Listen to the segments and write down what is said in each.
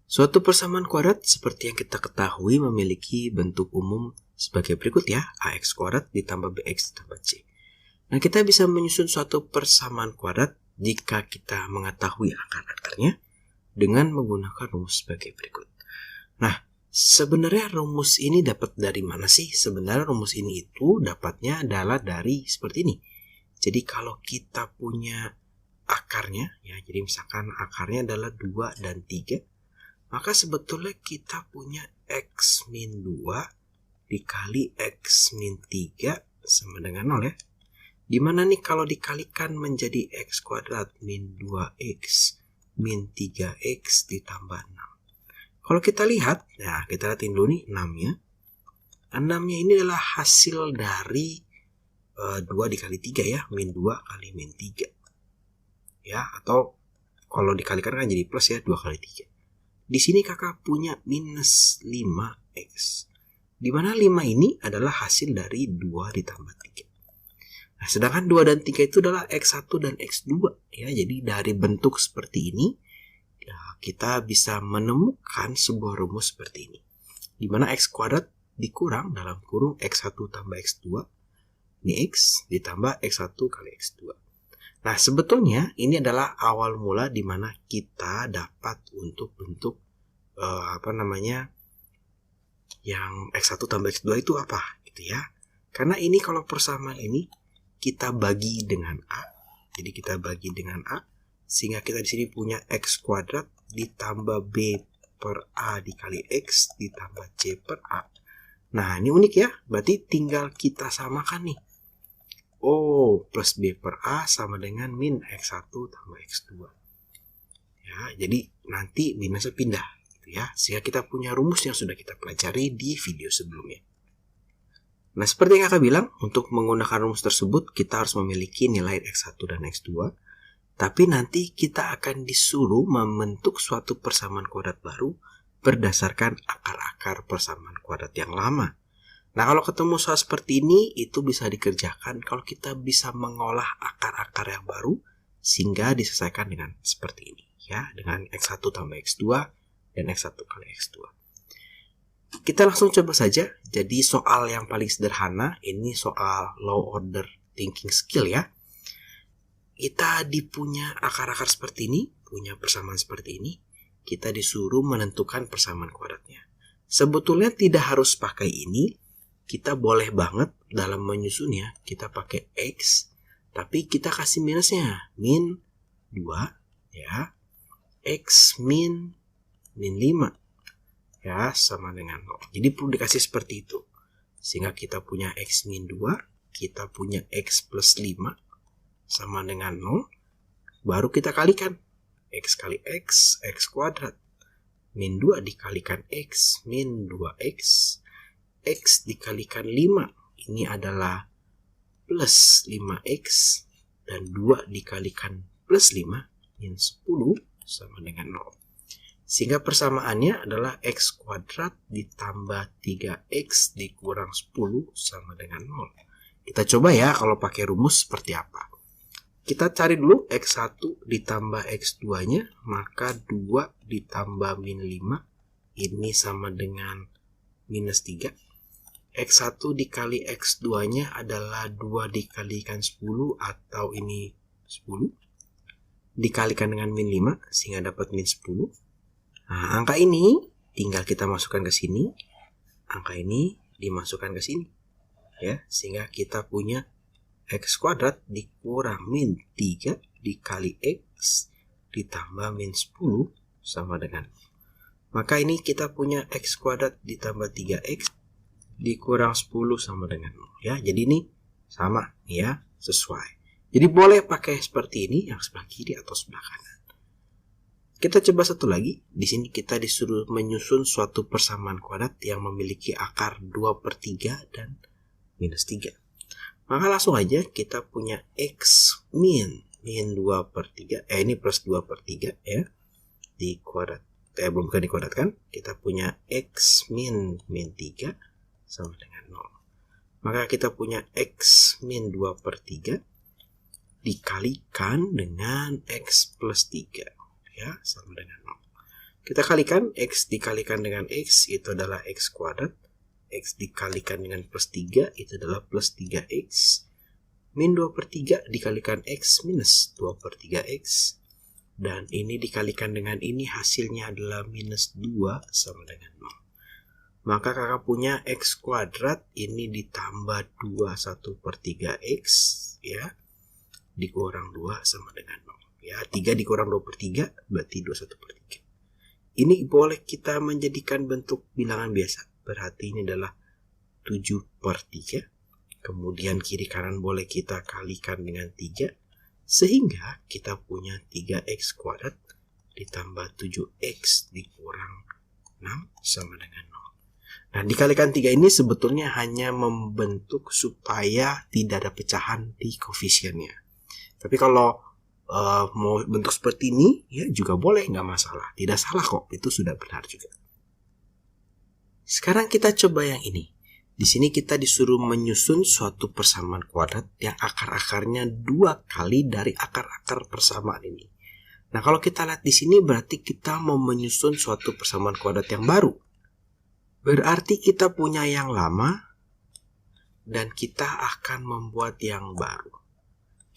Suatu persamaan kuadrat seperti yang kita ketahui memiliki bentuk umum sebagai berikut ya, ax kuadrat ditambah bx ditambah c. Nah, kita bisa menyusun suatu persamaan kuadrat jika kita mengetahui akar-akarnya dengan menggunakan rumus sebagai berikut. Nah, sebenarnya rumus ini dapat dari mana sih? Sebenarnya rumus ini itu dapatnya adalah dari seperti ini. Jadi kalau kita punya akarnya, ya, jadi misalkan akarnya adalah 2 dan 3, maka sebetulnya kita punya x min 2 dikali x min 3 sama dengan 0 ya. Dimana nih kalau dikalikan menjadi x kuadrat min 2x min 3x ditambah 6. Kalau kita lihat, nah kita lihatin dulu nih 6-nya. 6-nya ini adalah hasil dari 2 dikali 3 ya, min 2 kali min 3. Ya, atau kalau dikalikan kan jadi plus ya, 2 kali 3. Di sini kakak punya minus 5x. Dimana 5 ini adalah hasil dari 2 ditambah 3. Nah, sedangkan 2 dan 3 itu adalah x1 dan x2. Ya, jadi dari bentuk seperti ini, ya, kita bisa menemukan sebuah rumus seperti ini. Dimana x kuadrat dikurang dalam kurung x1 tambah x2. Ini x ditambah x1 kali x2. Nah, sebetulnya ini adalah awal mula di mana kita dapat untuk bentuk yang x1 tambah x2 itu apa gitu ya. Karena ini kalau persamaan ini kita bagi dengan a. Jadi kita bagi dengan a sehingga kita di sini punya x kuadrat ditambah b per a dikali x ditambah c per a. Nah, ini unik ya. Berarti tinggal kita samakan nih. Oh, plus b per a sama dengan min x1 tambah x2. Ya, jadi nanti minusnya pindah gitu ya. Sehingga kita punya rumus yang sudah kita pelajari di video sebelumnya. Nah, seperti yang kakak bilang, untuk menggunakan rumus tersebut kita harus memiliki nilai x1 dan x2. Tapi nanti kita akan disuruh membentuk suatu persamaan kuadrat baru berdasarkan akar-akar persamaan kuadrat yang lama. Nah, kalau ketemu soal seperti ini, itu bisa dikerjakan kalau kita bisa mengolah akar-akar yang baru sehingga diselesaikan dengan seperti ini, ya, dengan x1 tambah x2 dan x1 kali x2. Kita langsung coba saja. Jadi soal yang paling sederhana, ini soal low order thinking skill ya. Kita dipunya akar-akar seperti ini, punya persamaan seperti ini, kita disuruh menentukan persamaan kuadratnya. Sebetulnya tidak harus pakai ini. Kita boleh banget dalam menyusunnya kita pakai x, tapi kita kasih minusnya, min 2 ya, x min 5 ya, sama dengan 0. Jadi perlu dikasih seperti itu. Sehingga kita punya x min 2, kita punya x plus 5 sama dengan 0. Baru kita kalikan x kali x kuadrat. Min 2 dikalikan x min 2x. X dikalikan 5, ini adalah plus 5x, dan 2 dikalikan plus 5, min 10, sama dengan 0. Sehingga persamaannya adalah x kuadrat ditambah 3x dikurang 10 sama dengan 0. Kita coba ya kalau pakai rumus seperti apa. Kita cari dulu x1 ditambah x2-nya, maka 2 ditambah min 5, ini sama dengan minus 3. X1 dikali X2-nya adalah 2 dikalikan 10 atau ini 10. Dikalikan dengan min 5 sehingga dapat min 10. Nah, angka ini tinggal kita masukkan ke sini. Angka ini dimasukkan ke sini. Ya, sehingga kita punya X kuadrat dikurang min 3 dikali X ditambah min 10 sama dengan. Maka ini kita punya X kuadrat ditambah 3X dikurang 10 sama dengan 0 ya. Jadi ini sama ya, sesuai. Jadi boleh pakai seperti ini yang sebelah kiri atau sebelah kanan. Kita coba satu lagi. Di sini kita disuruh menyusun suatu persamaan kuadrat yang memiliki akar 2/3 dan minus 3. Maka langsung aja kita punya x min 2/3, ini plus 2/3 ya, di kuadrat. Bukan dikuadratkan. Kita punya x min 3 sama dengan 0. Maka kita punya x min 2/3 dikalikan dengan x plus 3 ya, sama dengan 0. Kita kalikan, X dikalikan dengan X itu adalah X kuadrat. X dikalikan dengan plus 3 itu adalah plus 3X. Min 2/3 dikalikan X minus 2/3X. Dan ini dikalikan dengan ini hasilnya adalah minus 2 sama dengan 0. Maka kakak punya X kuadrat ini ditambah 2 1/3X ya. Dikurang 2 sama dengan 0. Ya, 3 dikurang 2/3 berarti 2 1/3. Ini boleh kita menjadikan bentuk bilangan biasa. Berarti ini adalah 7/3. Kemudian kiri kanan boleh kita kalikan dengan 3. Sehingga kita punya 3X kuadrat ditambah 7X dikurang 6 sama dengan 0. Nah, dikalikan 3 ini sebetulnya hanya membentuk supaya tidak ada pecahan di koefisiennya. Tapi kalau mau bentuk seperti ini, ya juga boleh, nggak masalah. Tidak salah kok, itu sudah benar juga. Sekarang kita coba yang ini. Di sini kita disuruh menyusun suatu persamaan kuadrat yang akar-akarnya 2 kali dari akar-akar persamaan ini. Nah, kalau kita lihat di sini berarti kita mau menyusun suatu persamaan kuadrat yang baru. Berarti kita punya yang lama dan kita akan membuat yang baru.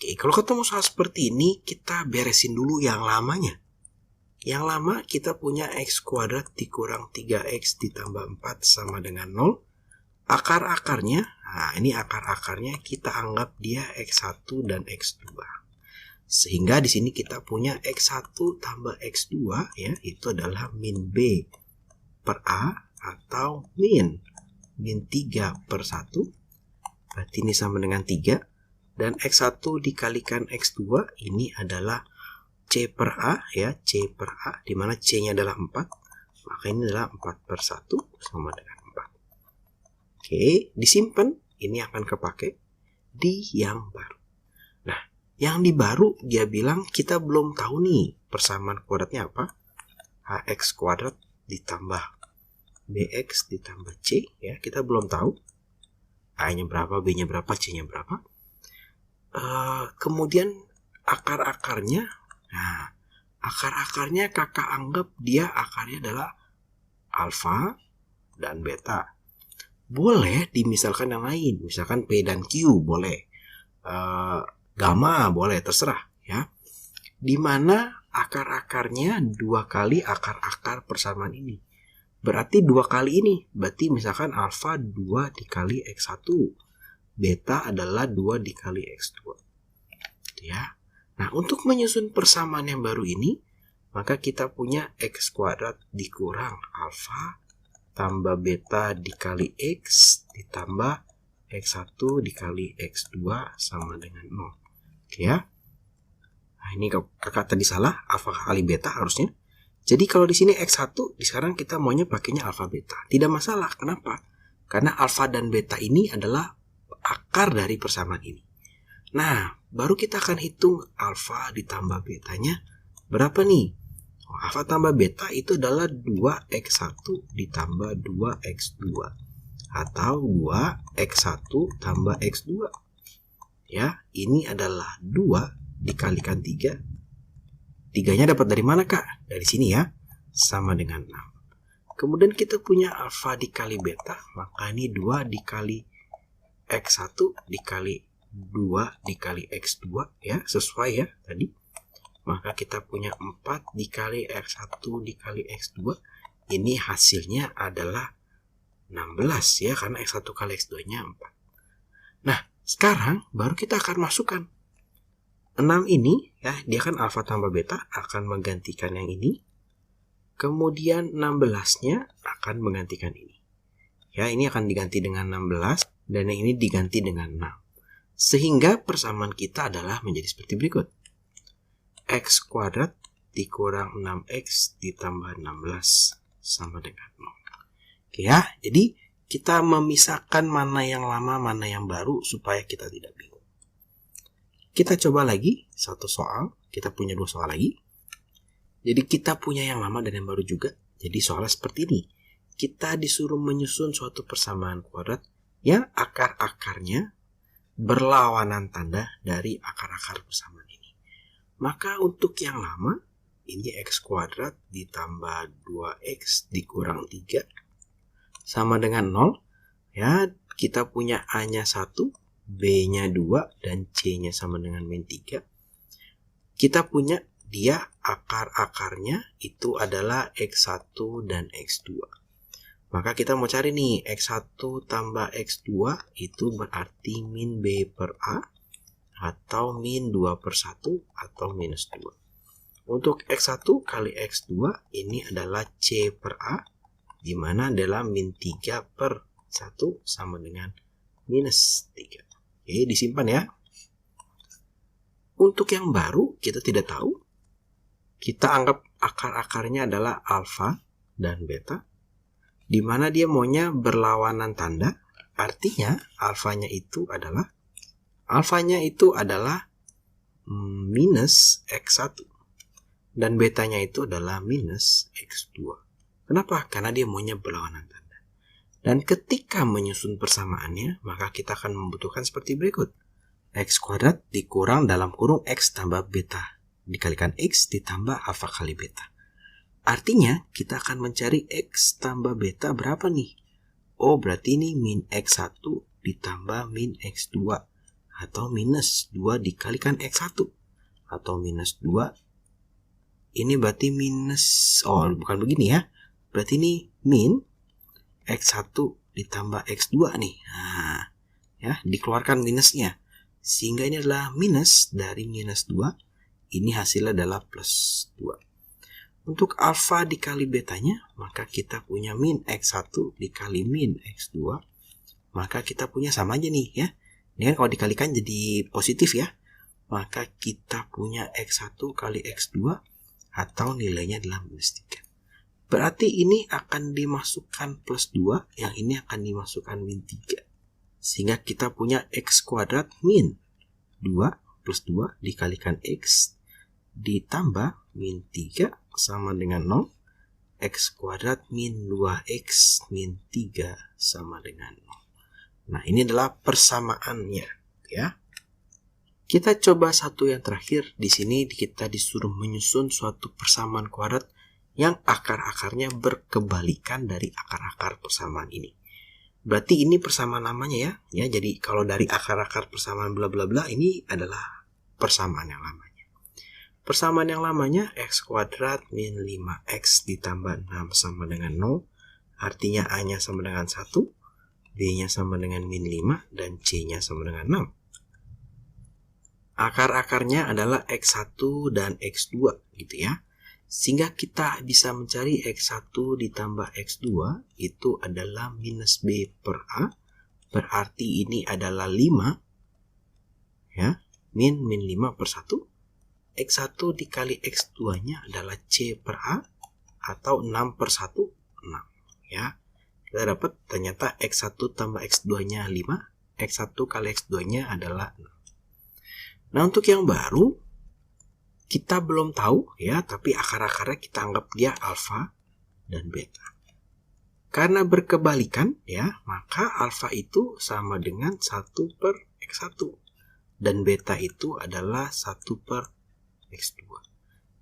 Oke, kalau ketemu soal seperti ini, kita beresin dulu yang lamanya. Yang lama kita punya X kuadrat dikurang 3X ditambah 4 sama dengan 0. Akar-akarnya, nah ini akar-akarnya kita anggap dia X1 dan X2. Sehingga di sini kita punya X1 tambah X2 ya, itu adalah min B per A atau min 3/1. Berarti ini sama dengan 3. Dan X1 dikalikan X2 ini adalah C per A ya, C per A, di mana C-nya adalah 4. Maka ini adalah 4/1 sama dengan 4. Oke, disimpan, ini akan kepake di yang baru. Nah, yang di baru dia bilang kita belum tahu nih persamaan kuadratnya apa. HX kuadrat ditambah BX ditambah C ya, kita belum tahu. A-nya berapa, B-nya berapa, C-nya berapa. Kemudian akar-akarnya, nah akar-akarnya kakak anggap dia akarnya adalah alfa dan beta. Boleh dimisalkan yang lain, misalkan P dan Q boleh, gamma boleh, terserah ya. Dimana akar-akarnya 2 kali akar-akar persamaan ini. Berarti 2 kali ini, berarti misalkan alfa 2 dikali X1. Beta adalah 2 dikali X2. Ya. Nah, untuk menyusun persamaan yang baru ini, maka kita punya X kuadrat dikurang alfa tambah beta dikali X ditambah X1 dikali X2 sama dengan 0. Oke ya. Nah, ini kakak tadi salah, alfa kali beta harusnya. Jadi kalau di sini X1, sekarang kita maunya pakainya alfa beta. Tidak masalah, kenapa? Karena alfa dan beta ini adalah akar dari persamaan ini. Nah, baru kita akan hitung alfa ditambah betanya berapa nih? Alfa tambah beta itu adalah 2X1 ditambah 2X2 atau 2X1 tambah X2. Ya, ini adalah 2 dikalikan 3. 3-nya dapat dari mana, Kak? Dari sini ya, sama dengan 6. Kemudian kita punya alfa dikali beta, maka ini 2 dikali X1 dikali 2 dikali X2 ya, sesuai ya tadi. Maka kita punya 4 dikali X1 dikali X2. Ini hasilnya adalah 16 ya, karena X1 kali X2 nya 4. Nah, sekarang baru kita akan masukkan 6 ini ya, dia kan alfa tambah beta akan menggantikan yang ini. Kemudian 16-nya akan menggantikan ini. Ya, ini akan diganti dengan 16 dan yang ini diganti dengan 6. Sehingga persamaan kita adalah menjadi seperti berikut. X kuadrat dikurang 6X ditambah 16 sama dengan 0. Oke ya, jadi kita memisahkan mana yang lama, mana yang baru supaya kita tidak bingung. Kita coba lagi satu soal, kita punya 2 soal lagi. Jadi kita punya yang lama dan yang baru juga. Jadi soalnya seperti ini. Kita disuruh menyusun suatu persamaan kuadrat yang akar-akarnya berlawanan tanda dari akar-akar persamaan ini. Maka untuk yang lama, ini X kuadrat ditambah 2X dikurang 3 sama dengan 0. Ya, kita punya A-nya 1, B-nya 2, dan C-nya sama dengan min 3. Kita punya dia akar-akarnya itu adalah X1 dan X2. Maka kita mau cari nih, X1 tambah X2 itu berarti min B per A, atau min 2 per 1, atau minus 2. Untuk X1 kali X2 ini adalah C per A, di mana adalah min 3 per 1 sama dengan minus 3. Oke, disimpan ya. Untuk yang baru, kita tidak tahu. Kita anggap akar-akarnya adalah alfa dan beta, di mana dia maunya berlawanan tanda. Artinya alfanya itu adalah minus X1 dan betanya itu adalah minus X2. Kenapa? Karena dia maunya berlawanan tanda. Dan ketika menyusun persamaannya, maka kita akan membutuhkan seperti berikut. X kuadrat dikurang dalam kurung X tambah beta dikalikan X ditambah alfa kali beta. Artinya, kita akan mencari X tambah beta berapa nih? Oh, berarti ini min X1 ditambah min X2. Atau minus 2 dikalikan X1. Atau minus 2. Ini berarti minus, bukan begini ya. Berarti ini min X1 ditambah X2 nih. Nah, ya, dikeluarkan minusnya. Sehingga ini adalah minus dari minus 2. Ini hasilnya adalah plus 2. Untuk alfa dikali betanya, maka kita punya min X1 dikali min X2. Maka kita punya sama aja nih ya. Ini kan kalau dikalikan jadi positif ya. Maka kita punya X1 kali X2 atau nilainya adalah minus 3. Berarti ini akan dimasukkan plus 2, yang ini akan dimasukkan min 3. Sehingga kita punya X kuadrat min 2 plus 2 dikalikan X ditambah min 3 sama dengan 0. X kuadrat min 2X min 3 sama dengan 0. Nah, ini adalah persamaannya ya. Kita coba satu yang terakhir. Di sini kita disuruh menyusun suatu persamaan kuadrat yang akar-akarnya berkebalikan dari akar-akar persamaan ini. Berarti ini persamaan namanya ya. Ya, jadi kalau dari akar-akar persamaan bla bla bla, ini adalah persamaan yang lamanya. Persamaan yang lamanya X kuadrat min 5X ditambah 6 sama dengan 0. Artinya A-nya sama dengan 1, B-nya sama dengan min 5, dan C-nya sama dengan 6. Akar-akarnya adalah X1 dan X2 gitu ya. Sehingga kita bisa mencari X1 ditambah X2 itu adalah minus B per A. Berarti ini adalah 5. Ya, min 5 per 1. X1 dikali X2-nya adalah C per A. Atau 6 per 1, 6. Ya, kita dapat ternyata X1 tambah X2-nya 5. X1 kali X2-nya adalah 6. Nah, untuk yang baru, kita belum tahu ya, tapi akar-akarnya kita anggap dia alfa dan beta. Karena berkebalikan ya, maka alfa itu sama dengan 1 per X1. Dan beta itu adalah 1 per X2.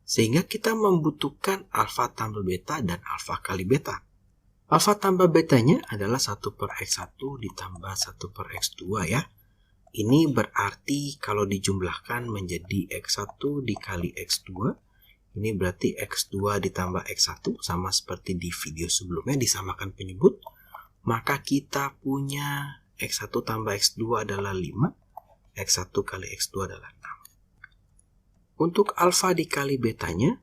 Sehingga kita membutuhkan alfa tambah beta dan alfa kali beta. Alfa tambah betanya adalah 1 per X1 ditambah 1 per X2 ya. Ini berarti kalau dijumlahkan menjadi X1 dikali X2. Ini berarti X2 ditambah X1 sama seperti di video sebelumnya disamakan penyebut. Maka kita punya X1 tambah X2 adalah 5. X1 kali X2 adalah 6. Untuk alfa dikali betanya,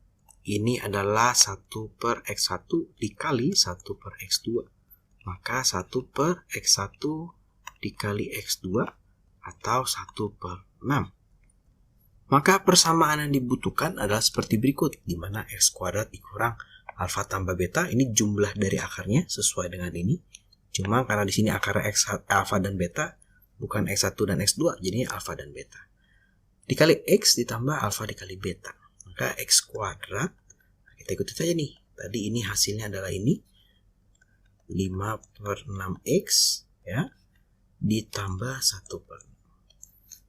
ini adalah 1 per X1 dikali 1 per X2. Maka 1 per X1 dikali X2 atau 1 per 6. Maka persamaan yang dibutuhkan adalah seperti berikut, di mana X kuadrat dikurang alfa tambah beta, ini jumlah dari akarnya sesuai dengan ini. Cuma karena di sini akarnya alfa dan beta, bukan X1 dan X2, jadinya alfa dan beta. Dikali X ditambah alfa dikali beta. Maka X kuadrat, kita ikuti saja nih. Tadi ini hasilnya adalah ini. 5 per 6X ya, ditambah 1 per 6.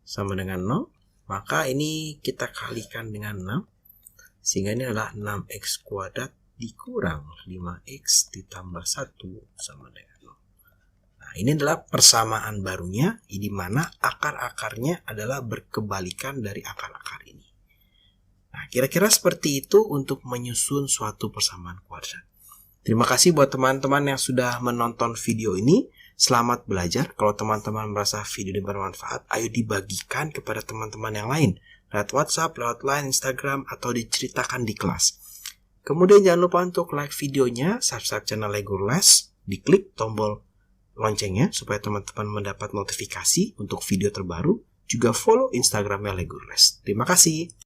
Sama dengan 0. Maka ini kita kalikan dengan 6. Sehingga ini adalah 6x kuadrat dikurang 5x ditambah 1 sama dengan 0. Nah, ini adalah persamaan barunya, di mana akar-akarnya adalah berkebalikan dari akar-akar ini. Nah, kira-kira seperti itu untuk menyusun suatu persamaan kuadrat. Terima kasih buat teman-teman yang sudah menonton video ini. Selamat belajar. Kalau teman-teman merasa video ini bermanfaat, ayo dibagikan kepada teman-teman yang lain. Lewat WhatsApp, lewat Line, Instagram, atau diceritakan di kelas. Kemudian jangan lupa untuk like videonya, subscribe channel Lego Les, diklik tombol loncengnya supaya teman-teman mendapat notifikasi untuk video terbaru. Juga follow Instagramnya Lego Les. Terima kasih.